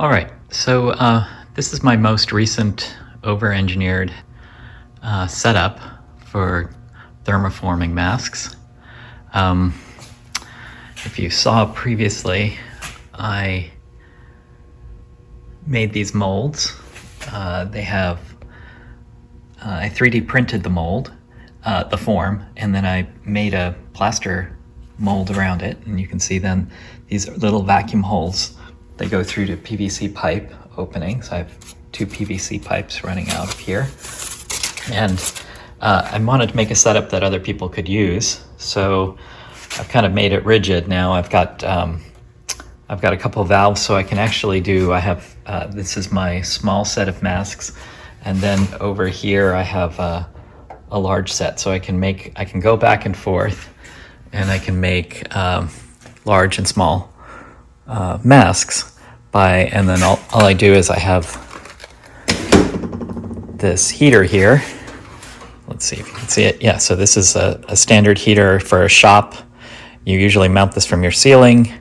All right, so this is my most recent over-engineered setup for thermoforming masks. If you saw previously, I made these molds. I 3D printed the mold, the form, and then I made a plaster mold around it, and you can see then these little vacuum holes. They go through to PVC pipe openings. I have 2 PVC pipes running out of here. And I wanted to make a setup that other people could use. So I've kind of made it rigid now. I've got a couple of valves so I can actually this is my small set of masks. And then over here I have a large set. So I can go back and forth, and I can make large and small masks and then all I do is I have this heater here. Let's see if you can see it. Yeah, so this is a standard heater for a shop. You usually mount this from your ceiling.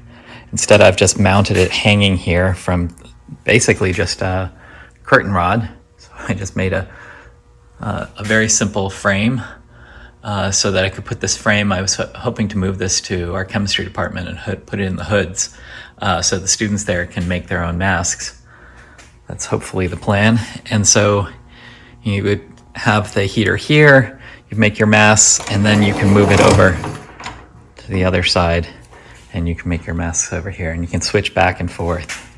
Instead, I've just mounted it hanging here from basically just a curtain rod. So I just made a very simple frame so that I could put this frame. I was hoping to move this to our chemistry department and put it in the hoods so the students there can make their own masks. That's hopefully the plan. And so you would have the heater here, you make your masks, and then you can move it over to the other side and you can make your masks over here, and you can switch back and forth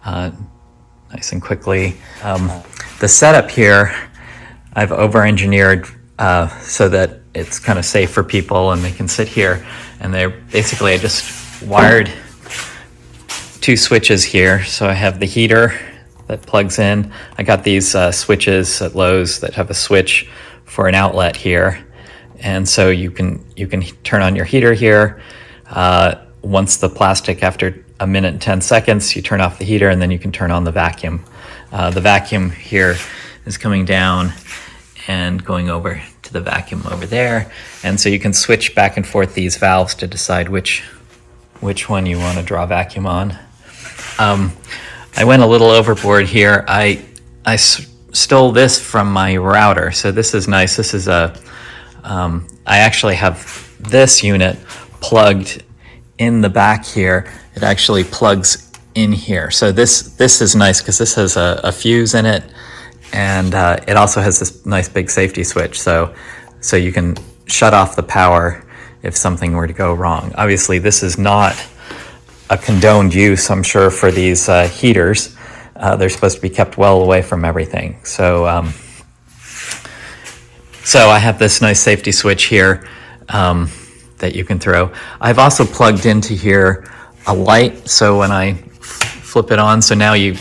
nice and quickly. The setup here, I've over-engineered so that it's kind of safe for people and they can sit here, and I just wired 2 switches here. So I have the heater that plugs in. I got these switches at Lowe's that have a switch for an outlet here, and so you can turn on your heater here. Once the plastic, after 1 minute and 10 seconds, you turn off the heater, and then you can turn on the vacuum. The vacuum here is coming down and going over to the vacuum over there, and so you can switch back and forth these valves to decide which one you want to draw vacuum on. I went a little overboard here. I stole this from my router, so this is nice. This is I actually have this unit plugged in the back here. It actually plugs in here. So this is nice because this has a fuse in it, and it also has this nice big safety switch. So you can shut off the power if something were to go wrong. Obviously, this is not a condoned use, I'm sure, for these heaters. They're supposed to be kept well away from everything. So I have this nice safety switch here that you can throw. I've also plugged into here a light, so when I flip it on, so now you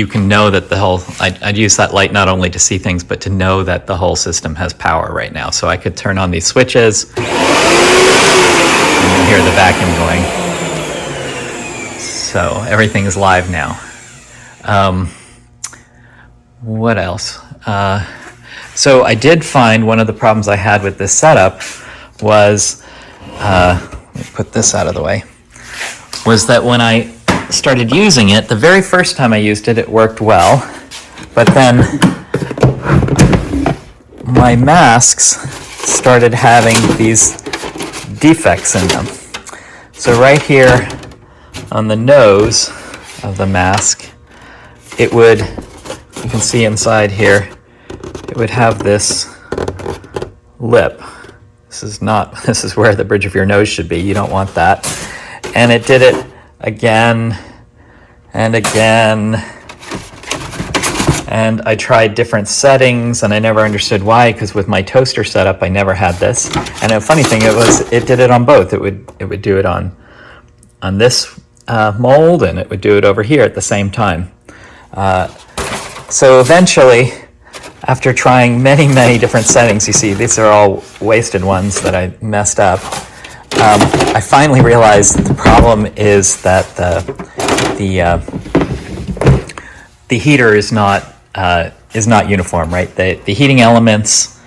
can know that the whole, I'd use that light not only to see things, but to know that the whole system has power right now. So I could turn on these switches and you hear the vacuum going. So everything is live now. What else? So I did find one of the problems I had with this setup was, let me put this out of the way, was that when I started using it, the very first time I used it, it worked well, but then my masks started having these defects in them. So right here on the nose of the mask, you can see inside here, it would have this lip. This is where the bridge of your nose should be. You don't want that. And it did it again and again. And I tried different settings, and I never understood why, because with my toaster setup, I never had this. And a funny thing, it did it on both. It would do it on this mold, and it would do it over here at the same time. So eventually, after trying many different settings, you see these are all wasted ones that I messed up, I finally realized that the problem is that the heater is not uniform, right? The heating elements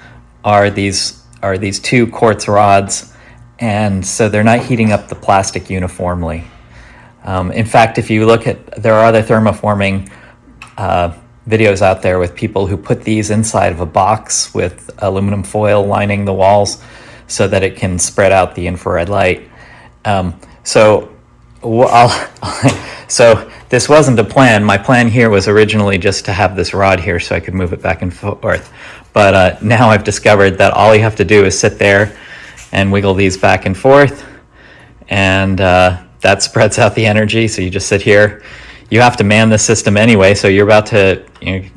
are these 2 quartz rods, and so they're not heating up the plastic uniformly. In fact, if you look at, there are other thermoforming videos out there with people who put these inside of a box with aluminum foil lining the walls so that it can spread out the infrared light. So so this wasn't a plan. My plan here was originally just to have this rod here so I could move it back and forth. But now I've discovered that all you have to do is sit there and wiggle these back and forth, and that spreads out the energy. So you just sit here. You have to man the system anyway, so you're about to,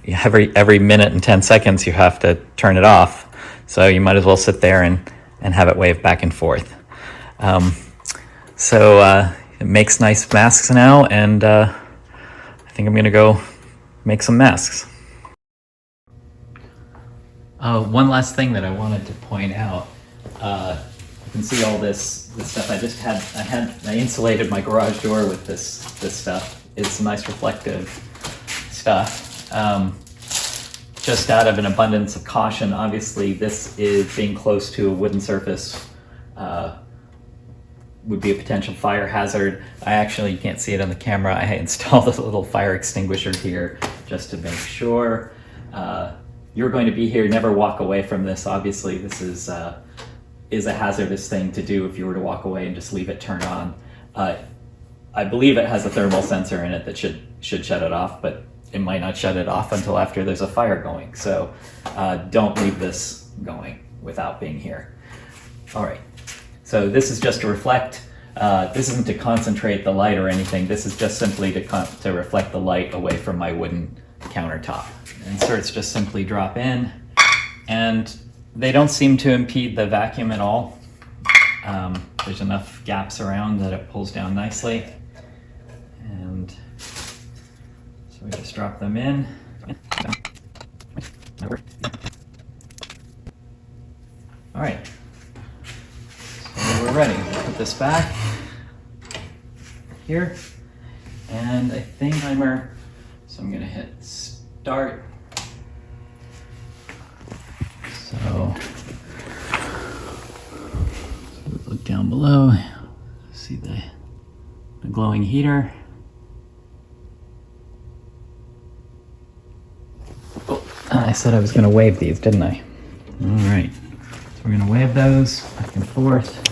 every minute and 10 seconds you have to turn it off. So you might as well sit there and have it wave back and forth. It makes nice masks now, and I think I'm going to go make some masks. One last thing that I wanted to point out. You can see all this stuff. I insulated my garage door with this stuff. It's nice reflective stuff. Just out of an abundance of caution, obviously this is being close to a wooden surface would be a potential fire hazard. You can't see it on the camera. I installed a little fire extinguisher here just to make sure. You're going to be here, never walk away from this. Obviously, this is a hazardous thing to do if you were to walk away and just leave it turned on. I believe it has a thermal sensor in it that should shut it off, but it might not shut it off until after there's a fire going. So don't leave this going without being here. All right. So this is just to reflect. This isn't to concentrate the light or anything. This is just simply to reflect the light away from my wooden countertop. Inserts just simply drop in, and they don't seem to impede the vacuum at all. There's enough gaps around that it pulls down nicely. And so we just drop them in. All right. We're ready. Put this back here, and I think timer. So I'm going to hit start. So look down below. See the glowing heater. Oh, I said I was going to wave these, didn't I? All right. So we're going to wave those back and forth.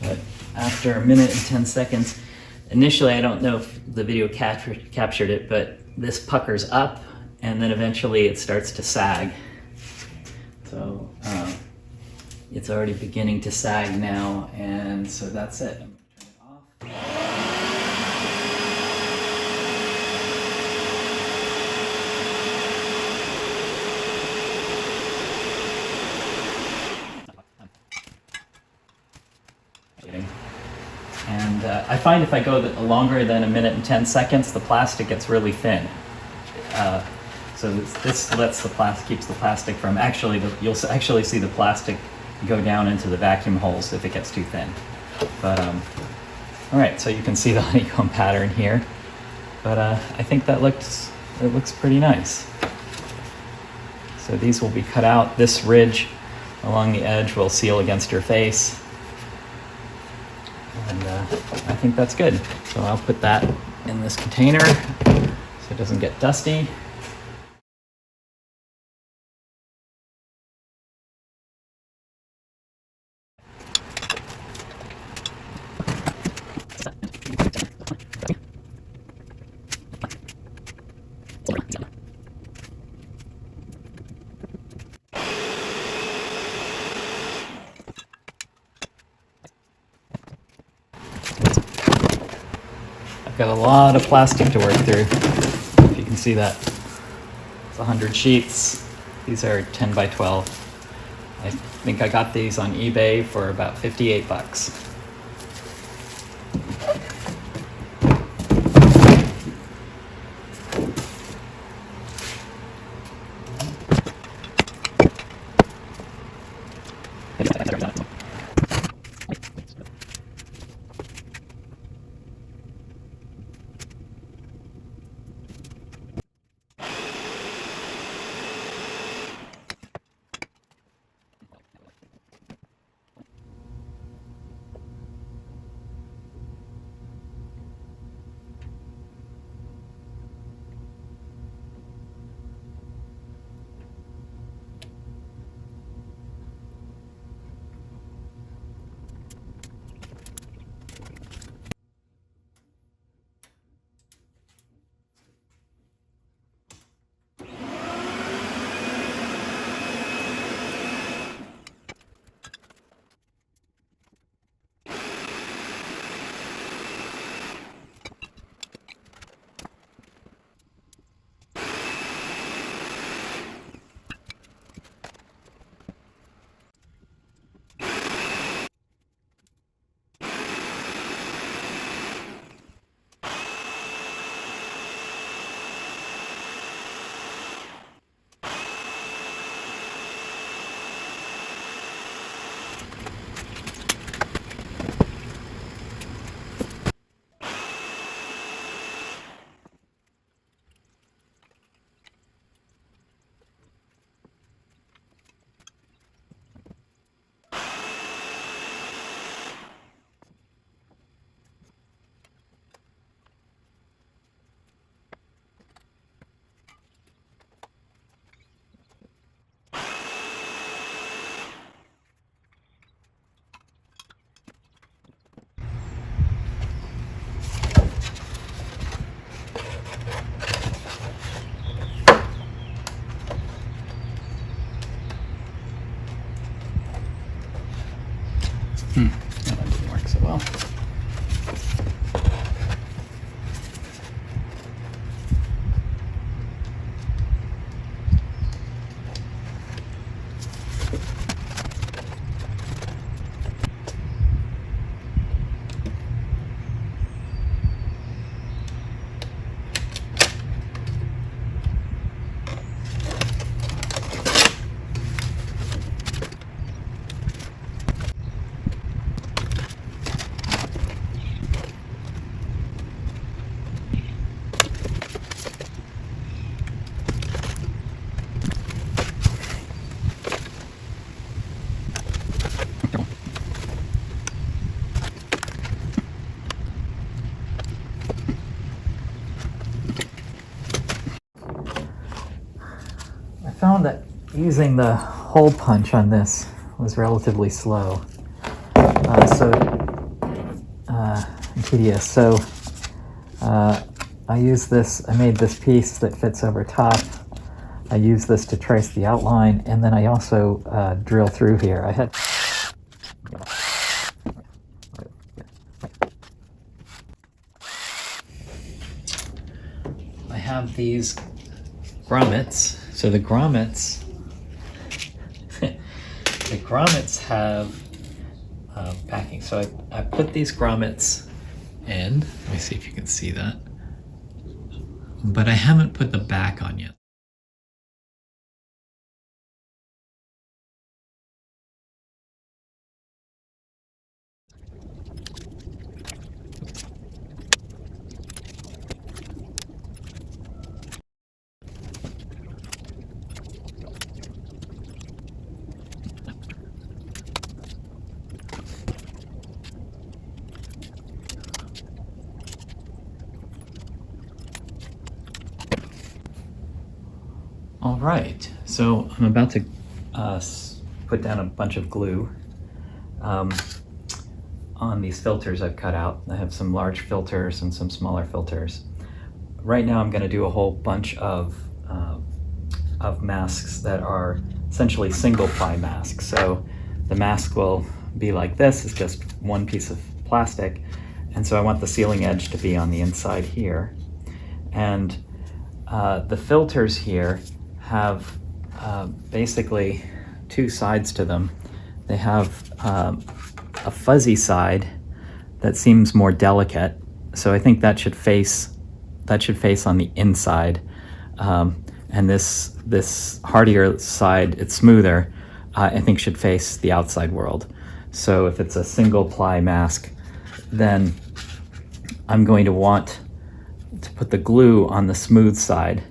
But after a minute and 10 seconds, initially I don't know if the video captured it, but this puckers up and then eventually it starts to sag. So it's already beginning to sag now, and so that's it. I'm gonna turn it off. And I find if I go longer than a minute and 10 seconds, the plastic gets really thin. So this keeps the plastic from you'll actually see the plastic go down into the vacuum holes if it gets too thin. But all right, so you can see the honeycomb pattern here. But I think it looks pretty nice. So these will be cut out. This ridge along the edge will seal against your face. And I think that's good. So I'll put that in this container so it doesn't get dusty. I've got a lot of plastic to work through, if you can see that. It's 100 sheets. These are 10 by 12. I think I got these on eBay for about 58 bucks. I found that using the hole punch on this was relatively slow, tedious. So I use this. I made this piece that fits over top. I use this to trace the outline, and then I also drill through here. I have these grommets. So the grommets, have backing. So I put these grommets in. Let me see if you can see that. But I haven't put the back on yet. All right, so I'm about to put down a bunch of glue on these filters I've cut out. I have some large filters and some smaller filters. Right now I'm going to do a whole bunch of masks that are essentially single ply masks. So the mask will be like this. It's just one piece of plastic. And so I want the sealing edge to be on the inside here. And the filters here have basically two sides to them. They have a fuzzy side that seems more delicate, so I think that should face on the inside, and this hardier side, it's smoother, I think should face the outside world. So if it's a single ply mask, then I'm going to want to put the glue on the smooth side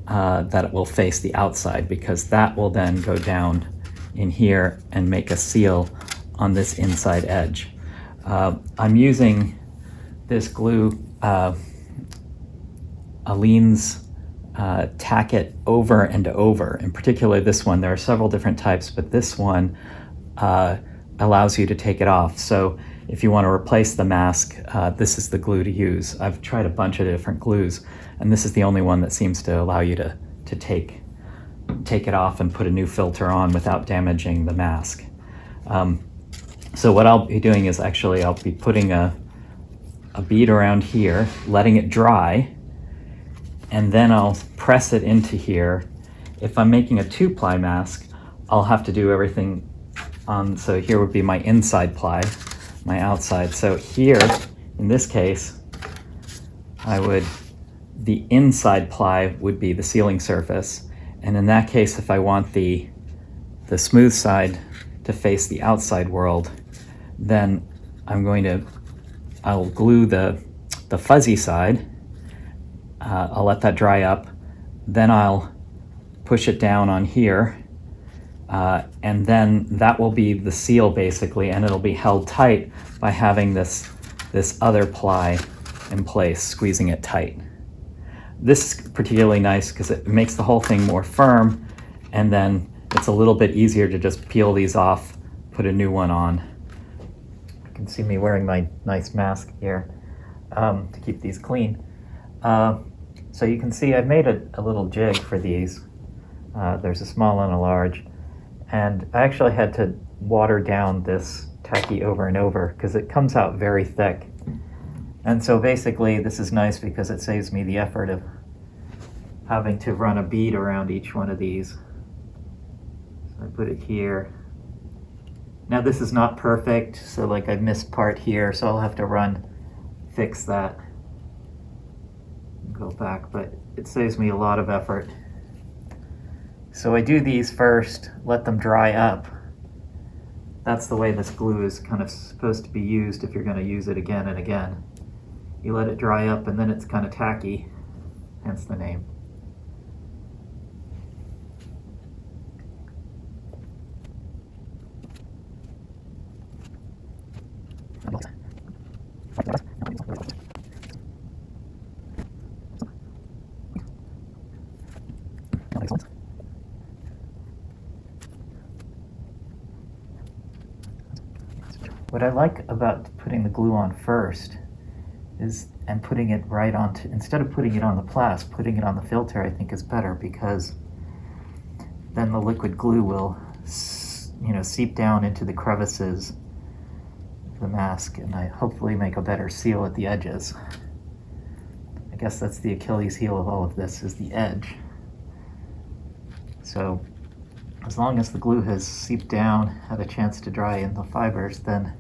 that will face the outside, because that will then go down in here and make a seal on this inside edge. I'm using this glue, Aleene's Tack It Over and Over. In particular, this one. There are several different types, but this one allows you to take it off. So if you want to replace the mask, this is the glue to use. I've tried a bunch of different glues, and this is the only one that seems to allow you to take it off and put a new filter on without damaging the mask. So what I'll be doing is I'll be putting a bead around here, letting it dry, and then I'll press it into here. If I'm making a 2-ply mask, I'll have to do everything on, so here would be my inside ply, my outside. So here, in this case, the inside ply would be the sealing surface. And in that case, if I want the smooth side to face the outside world, then I'll glue the fuzzy side. I'll let that dry up. Then I'll push it down on here. And then that will be the seal basically, and it'll be held tight by having this other ply in place, squeezing it tight. This is particularly nice because it makes the whole thing more firm, and then it's a little bit easier to just peel these off, put a new one on. You can see me wearing my nice mask here to keep these clean. So you can see I've made a little jig for these. There's a small and a large, and I actually had to water down this tacky over and over because it comes out very thick. And so basically this is nice because it saves me the effort of having to run a bead around each one of these. So I put it here. Now this is not perfect, so like I missed part here, so I'll have to fix that, go back, but it saves me a lot of effort. So I do these first, let them dry up. That's the way this glue is kind of supposed to be used if you're going to use it again and again. You let it dry up and then it's kind of tacky, hence the name. What I like about putting the glue on first and putting it right onto, instead of putting it on the plastic, putting it on the filter I think is better, because then the liquid glue will, seep down into the crevices of the mask and hopefully make a better seal at the edges. I guess that's the Achilles heel of all of this, is the edge. So as long as the glue has seeped down, had a chance to dry in the fibers, then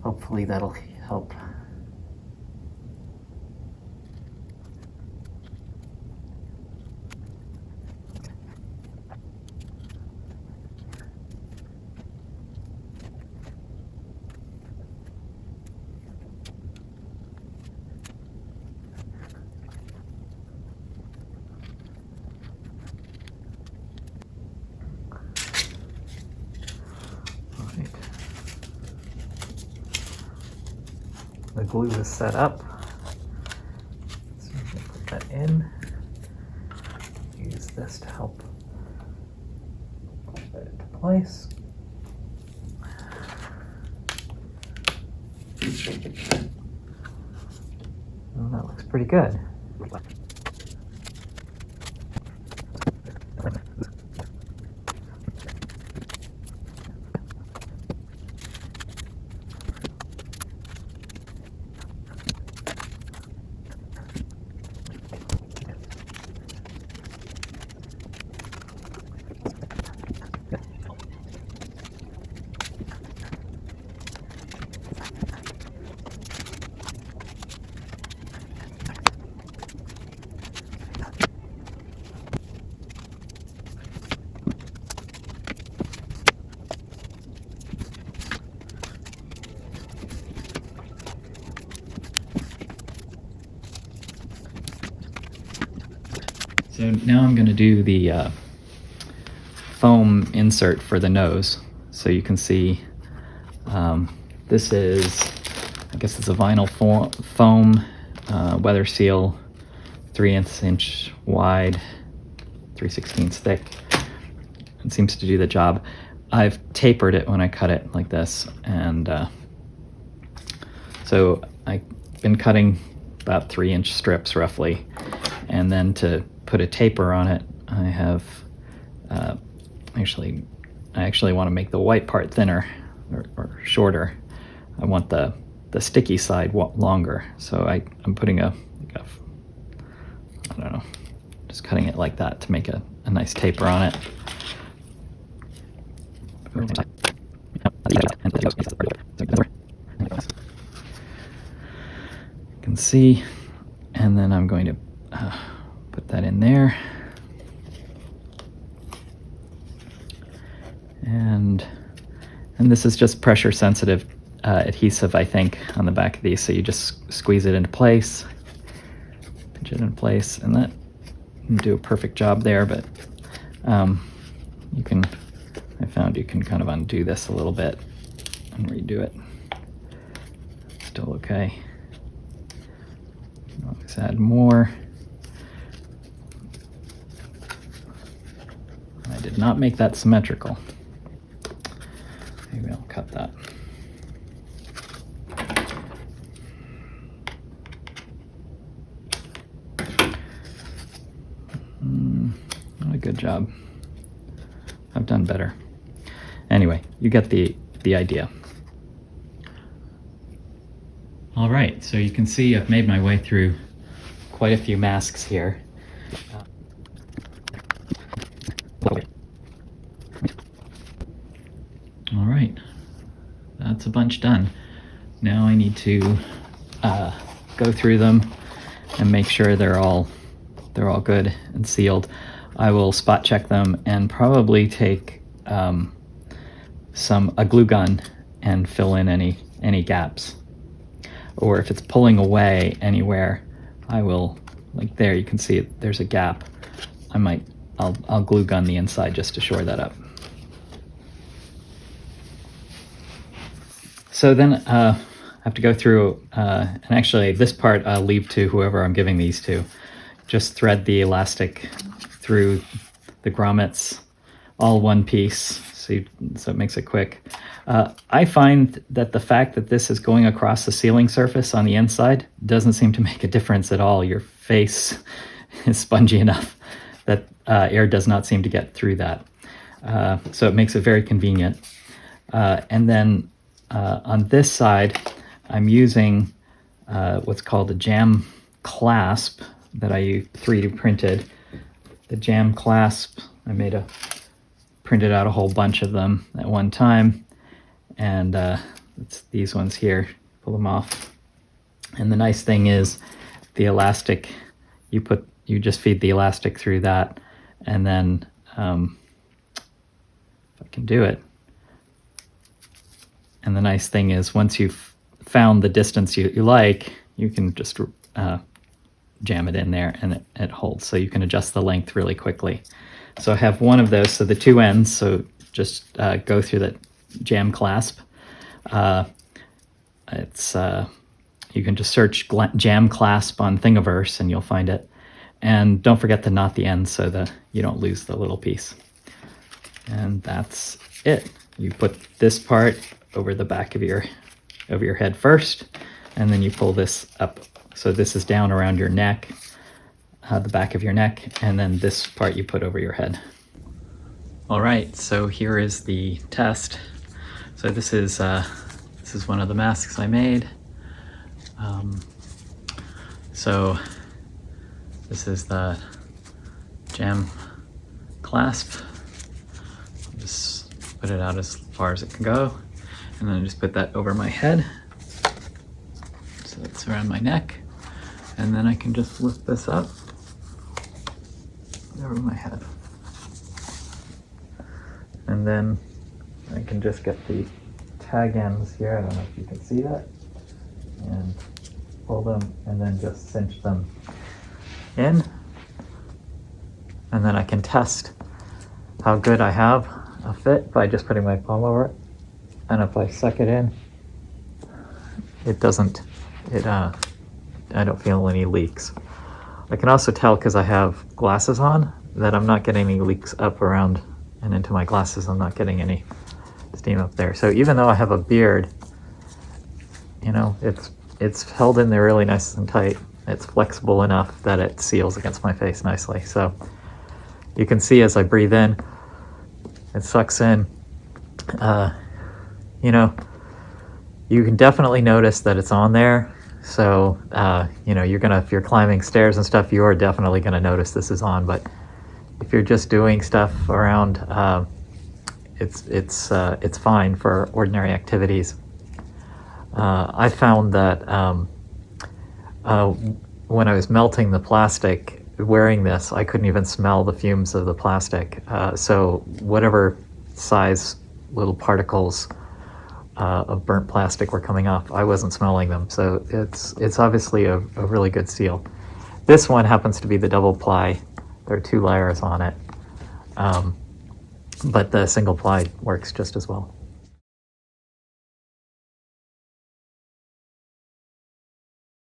hopefully that'll help. The glue is set up, so I'm going to put that in. Use this to help put it into place. Well, that looks pretty good. So now I'm going to do the foam insert for the nose. So you can see this is, I guess it's a vinyl foam weather seal, 3" wide, 3/16 thick. It seems to do the job. I've tapered it when I cut it like this, and so I've been cutting about 3" strips roughly, and then to put a taper on it, I have I actually want to make the white part thinner or shorter. I want the sticky side longer, so I'm putting I don't know, just cutting it like that to make a nice taper on it. You can see, and then I'm going to put that in there, and this is just pressure sensitive adhesive, I think, on the back of these. So you just squeeze it into place, pinch it in place, and that can do a perfect job there. But I found you can kind of undo this a little bit and redo it. Still okay. Let's add more. I did not make that symmetrical. Maybe I'll cut that. Not a good job. I've done better. Anyway, you get the the idea. All right, so you can see I've made my way through quite a few masks here. All right, that's a bunch done. Now I need to go through them and make sure they're all good and sealed. I will spot check them and probably take a glue gun and fill in any gaps. Or if it's pulling away anywhere, I will, like there, you can see there's a gap. I'll glue gun the inside just to shore that up. So then I have to go through, and actually this part I'll leave to whoever I'm giving these to. Just thread the elastic through the grommets, all one piece, so it makes it quick. I find that the fact that this is going across the sealing surface on the inside doesn't seem to make a difference at all. Your face is spongy enough that air does not seem to get through that. So it makes it very convenient. And then on this side, I'm using what's called a jam clasp that I 3D printed. The jam clasp, I printed out a whole bunch of them at one time, and it's these ones here. Pull them off, and the nice thing is the elastic, you just feed the elastic through that, and then if I can do it. And the nice thing is once you've found the distance you like, you can just jam it in there and it holds. So you can adjust the length really quickly. So I have one of those, so the two ends, so just go through that jam clasp. You can just search jam clasp on Thingiverse and you'll find it. And don't forget to knot the ends so that you don't lose the little piece. And that's it. You put this part over the back of your head first, and then you pull this up. So this is down around your neck, the back of your neck, and then this part you put over your head. All right, so here is the test. So this is one of the masks I made. So this is the jam clasp. I'll just put it out as far as it can go, and then I just put that over my head. So it's around my neck, and then I can just lift this up over my head. And then I can just get the tag ends here, I don't know if you can see that, and pull them and then just cinch them in. And then I can test how good I have a fit by just putting my palm over it. And if I suck it in, I don't feel any leaks. I can also tell, because I have glasses on, that I'm not getting any leaks up around and into my glasses. I'm not getting any steam up there. So even though I have a beard, you know, it's held in there really nice and tight. It's flexible enough that it seals against my face nicely. So you can see as I breathe in, it sucks in. You know, you can definitely notice that it's on there. So, you know, if you're climbing stairs and stuff, you are definitely going to notice this is on. But if you're just doing stuff around, it's fine for ordinary activities. I found that when I was melting the plastic, wearing this, I couldn't even smell the fumes of the plastic. So whatever size little particles of burnt plastic were coming off, I wasn't smelling them. So it's obviously a really good seal. This one happens to be the double ply. There are 2 layers on it, but the single ply works just as well.